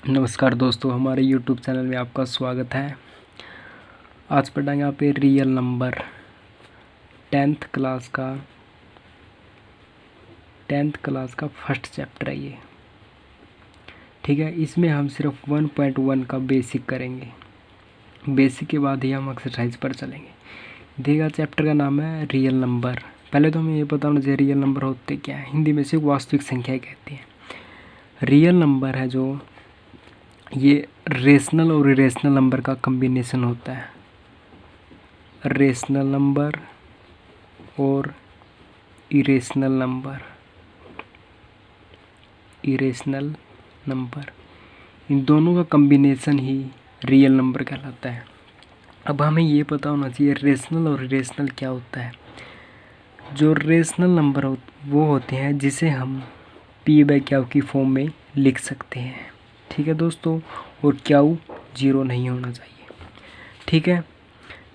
नमस्कार दोस्तों, हमारे YouTube चैनल में आपका स्वागत है। आज पढ़ेंगे आप रियल नंबर 10th क्लास का फर्स्ट चैप्टर है ये। ठीक है, इसमें हम सिर्फ 1.1 का बेसिक करेंगे। बेसिक के बाद ही हम एक्सरसाइज पर चलेंगे। देखिएगा, चैप्टर का नाम है रियल नंबर। पहले तो हमें ये पता होना चाहिए रियल नंबर होते क्या है। हिंदी में से वास्तविक संख्या कहते हैं। रियल नंबर है जो ये रेशनल और इरेशनल नंबर का कम्बिनेशन होता है। रेशनल नंबर और इरेशनल नंबर इन दोनों का कम्बिनेशन ही रियल नंबर कहलाता है। अब हमें ये पता होना चाहिए रेशनल और इरेशनल क्या होता है। जो रेशनल नंबर वो होते हैं जिसे हम p/q की फॉर्म में लिख सकते हैं। ठीक है दोस्तों, और q 0 नहीं होना चाहिए। ठीक है,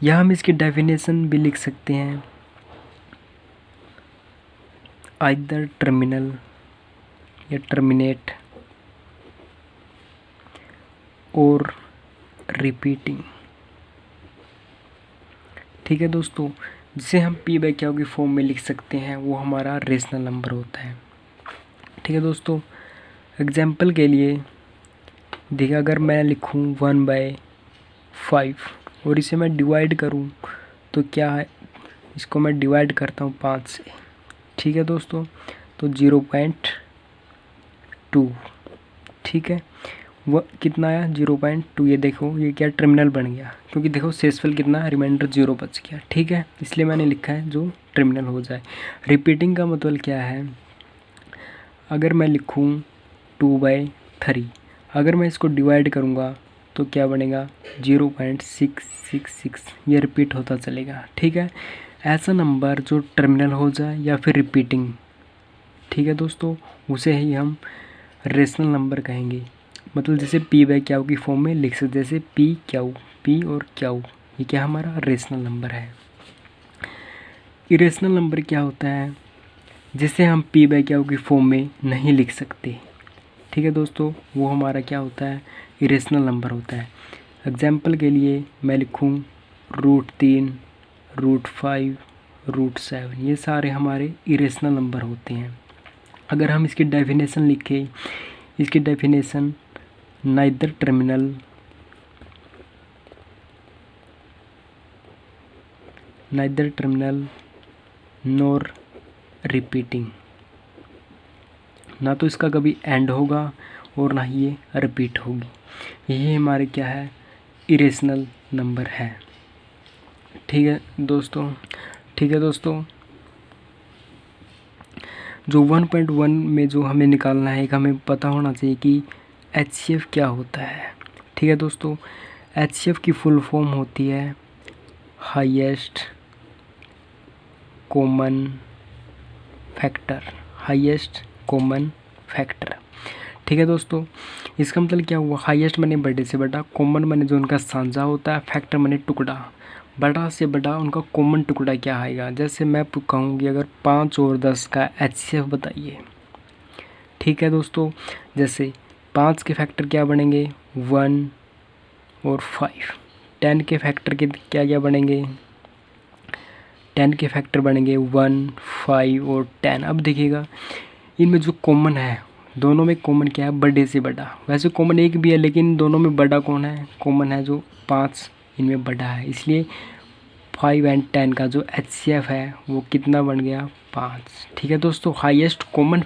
या हम इसकी डेफिनेशन भी लिख सकते हैं, आइदर टर्मिनल या टर्मिनेट और रिपीटिंग। ठीक है दोस्तों, जिसे हम p/q की फॉर्म में लिख सकते हैं वो हमारा रेशनल नंबर होता है। ठीक है दोस्तों, एग्जाम्पल के लिए देखिए, अगर मैं लिखूं 1/5 और इसे मैं डिवाइड करूं तो क्या है, इसको मैं डिवाइड करता हूं 5 से। ठीक है दोस्तों, तो 0.2। ठीक है, वो कितना आया 0.2। ये देखो, ये क्या टर्मिनल बन गया, क्योंकि देखो शेषफल कितना है, रिमाइंडर 0 बच गया। ठीक है, इसलिए मैंने लिखा है जो टर्मिनल हो जाए। रिपीटिंग का मतलब क्या है, अगर मैं लिखूं 2/3, अगर मैं इसको डिवाइड करूंगा तो क्या बनेगा 0.666। ये रिपीट होता चलेगा। ठीक है, ऐसा नंबर जो टर्मिनल हो जाए या फिर रिपीटिंग, ठीक है दोस्तों, उसे ही हम रेशनल नंबर कहेंगे। मतलब जैसे p/q की फॉर्म में लिख सकते, जैसे p और q, ये क्या हमारा रेशनल नंबर है। इरेशनल नंबर क्या होता है, जिसे हम p/q की फॉर्म में नहीं लिख सकते। ठीक है दोस्तों, वो हमारा क्या होता है, इरेशनल नंबर होता है। एग्जाम्पल के लिए मैं लिखूं √3, √5, √7, ये सारे हमारे इरेशनल नंबर होते हैं। अगर हम इसकी डेफिनेशन लिखें, इसकी definition neither terminal nor repeating, ना तो इसका कभी एंड होगा और ना ही ये रिपीट होगी। ये हमारे क्या है, इरेशनल नंबर है। ठीक है दोस्तों, जो 1.1 में जो हमें निकालना है, एक हमें पता होना चाहिए कि HCF क्या होता है। ठीक है दोस्तों, HCF की फुल फॉर्म होती है हाईएस्ट कॉमन फैक्टर। ठीक है दोस्तों, इसका मतलब क्या हुआ, हाईएस्ट माने बड़े से बड़ा, कॉमन माने जो उनका साझा होता है, फैक्टर माने टुकड़ा, बड़ा से बड़ा उनका कॉमन टुकड़ा क्या आएगा। जैसे मैं कहूँगी अगर 5 और 10 का HCF बताइए। ठीक है दोस्तों, जैसे 5 के फैक्टर क्या बनेंगे 1 और 5। 10 के फैक्टर के क्या क्या बनेंगे, 10 के फैक्टर बनेंगे 1, 5 और 10। अब देखिएगा, इनमें जो कॉमन है, दोनों में कॉमन क्या है, बड़े से बड़ा। वैसे कॉमन एक भी है, लेकिन दोनों में बड़ा कौन है, कॉमन है जो 5 इनमें बड़ा है। इसलिए 5 और 10 का जो HCF है वो कितना बन गया 5। ठीक है दोस्तों, हाईएस्ट कॉमन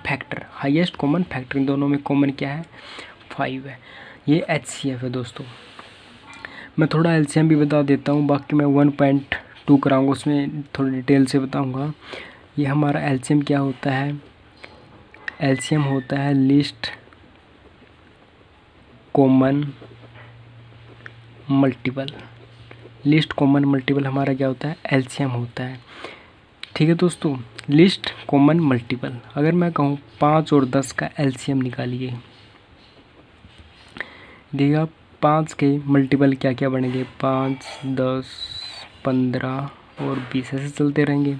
फैक्टर इन दोनों में कॉमन क्या है 5 है। ये HCF है दोस्तों। मैं थोड़ा LCM भी बता देता हूँ, बाकी मैं 1.2 कराऊँगा, उसमें थोड़ी डिटेल से बताऊँगा। ये हमारा LCM क्या होता है, LCM होता है लिस्ट कॉमन मल्टीपल हमारा क्या होता है, LCM होता है। ठीक है दोस्तों, लिस्ट कॉमन मल्टीपल। अगर मैं कहूँ 5 और 10 का LCM निकालिए, देखिएगा 5 के मल्टीपल क्या क्या बनेंगे, 5, 10, 15 और 20, ऐसे चलते रहेंगे।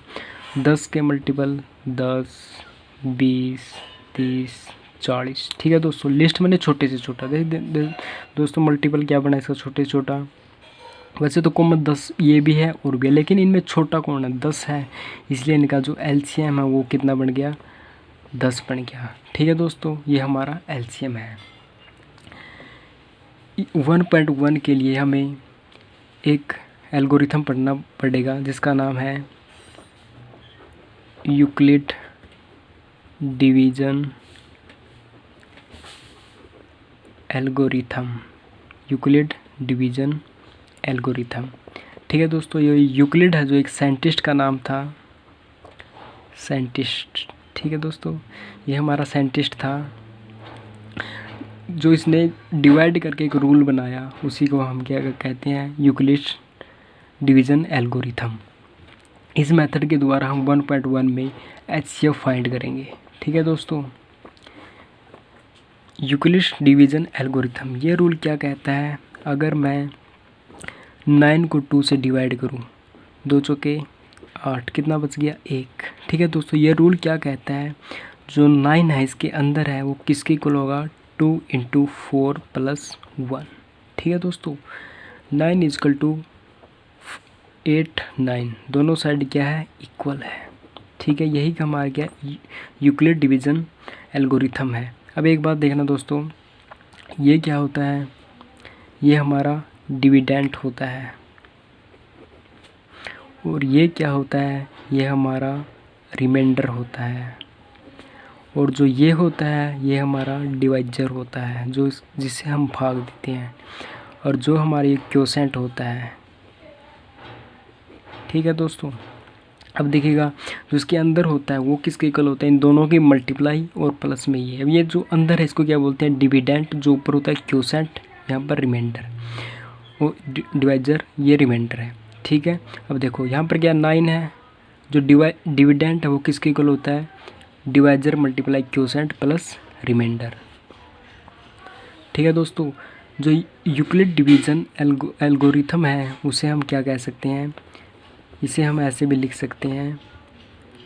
10 के मल्टीपल 10, 20, 30, 40। ठीक है दोस्तों, लिस्ट मैंने छोटे से छोटा दोस्तों मल्टीपल क्या बना इसका, छोटे से छोटा। वैसे तो कॉमन 10 ये भी है और भी है, लेकिन इनमें छोटा कौन है, 10 है, इसलिए इनका जो एलसीएम है वो कितना बन गया, 10 बन गया। ठीक है दोस्तों, ये हमारा एलसीएम है। 1.1 के लिए हमें एक एल्गोरिथम पढ़ना पड़ेगा जिसका नाम है Euclid division algorithm. Euclid division algorithm. ठीक है दोस्तों, ये यूक्लिड है जो एक साइंटिस्ट का नाम था, साइंटिस्ट। ठीक है दोस्तों, ये हमारा साइंटिस्ट था जो इसने डिवाइड करके एक रूल बनाया, उसी को हम क्या कहते हैं, यूक्लिड डिवीज़न एल्गोरिथम। इस मेथड के द्वारा हम 1.1 में एचसीएफ फाइंड करेंगे। ठीक है दोस्तों, यूक्लिड डिवीज़न एल्गोरिथम, ये रूल क्या कहता है, अगर मैं 9 को 2 से डिवाइड करूं, 2 चौके 8, कितना बच गया, 1। ठीक है दोस्तों, ये रूल क्या कहता है, जो 9 है इसके अंदर है वो किसके इक्वल होगा, 2 × 4 + 1। ठीक है दोस्तों, 9 = 8, 9 दोनों साइड क्या है, इक्वल है। ठीक है, यही हमारा क्या यूक्लिड डिवीज़न एल्गोरिथम है। अब एक बात देखना दोस्तों, ये क्या होता है, ये हमारा डिविडेंट होता है, और ये क्या होता है, ये हमारा रिमाइंडर होता है, और जो ये होता है ये हमारा डिवाइजर होता है, जो जिसे हम भाग देते हैं, और जो हमारी क्वोशेंट होता है। ठीक है दोस्तों, अब देखिएगा जो इसके अंदर होता है वो किसके इक्वल होता है, इन दोनों की मल्टीप्लाई और प्लस में ये। अब ये जो अंदर है इसको क्या बोलते हैं, डिविडेंट, जो ऊपर होता है क्वोशेंट, यहाँ पर रिमाइंडर, वो डिवाइजर, ये रिमाइंडर है। ठीक है, अब देखो यहाँ पर क्या 9 है, जो डिविडेंट है वो किसके इक्वल होता है, divisor multiply quotient plus remainder. ठीक है दोस्तों, जो यूक्लिड डिवीज़न एल्गोरिथम है उसे हम क्या कह सकते हैं, इसे हम ऐसे भी लिख सकते हैं,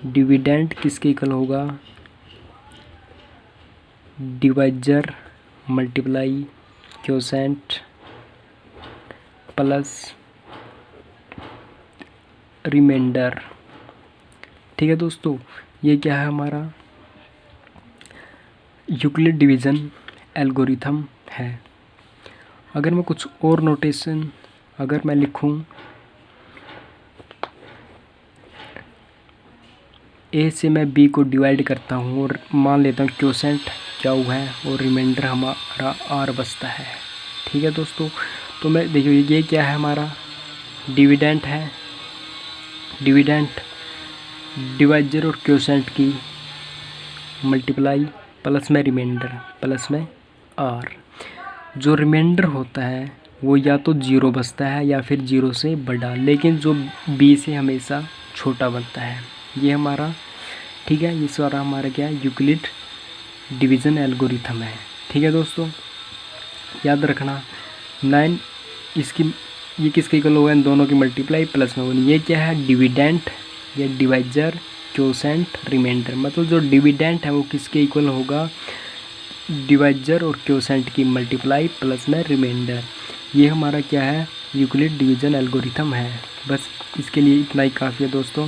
डिविडेंट किसके इक्वल होगा, divisor multiply quotient plus remainder. ठीक है दोस्तों, ये क्या है, हमारा यूक्लिड डिवीज़न एल्गोरिथम है। अगर मैं कुछ और नोटेशन अगर मैं लिखूं, ए से मैं बी को डिवाइड करता हूँ और मान लेता हूँ क्वोशेंट क्या हुआ है और रिमाइंडर हमारा आर बचता है। ठीक है दोस्तों, तो मैं देखिए ये क्या है, हमारा डिविडेंट है, डिविडेंट डिवाइजर और क्वोशेंट की मल्टीप्लाई प्लस में रिमाइंडर प्लस में आर। जो रिमाइंडर होता है वो या तो 0 बचता है या फिर 0 से बड़ा, लेकिन जो बी से हमेशा छोटा बनता है, ये हमारा। ठीक है, ये सारा हमारा क्या है, यूक्लिड डिवीज़न एल्गोरिथम है। ठीक है दोस्तों, याद रखना 9 इसकी ये किसके इक्वल होगा, इन दोनों की मल्टीप्लाई प्लस में 1। ये क्या है, डिविडेंट, ये डिवाइजर क्वोशेंट रिमाइंडर। मतलब जो डिविडेंट है वो किसके इक्वल होगा, डिवाइजर और क्वोशेंट की मल्टीप्लाई प्लस में रिमाइंडर। ये हमारा क्या है, यूक्लिड डिवीज़न एल्गोरिथम है। बस इसके लिए इतना ही काफ़ी है दोस्तों।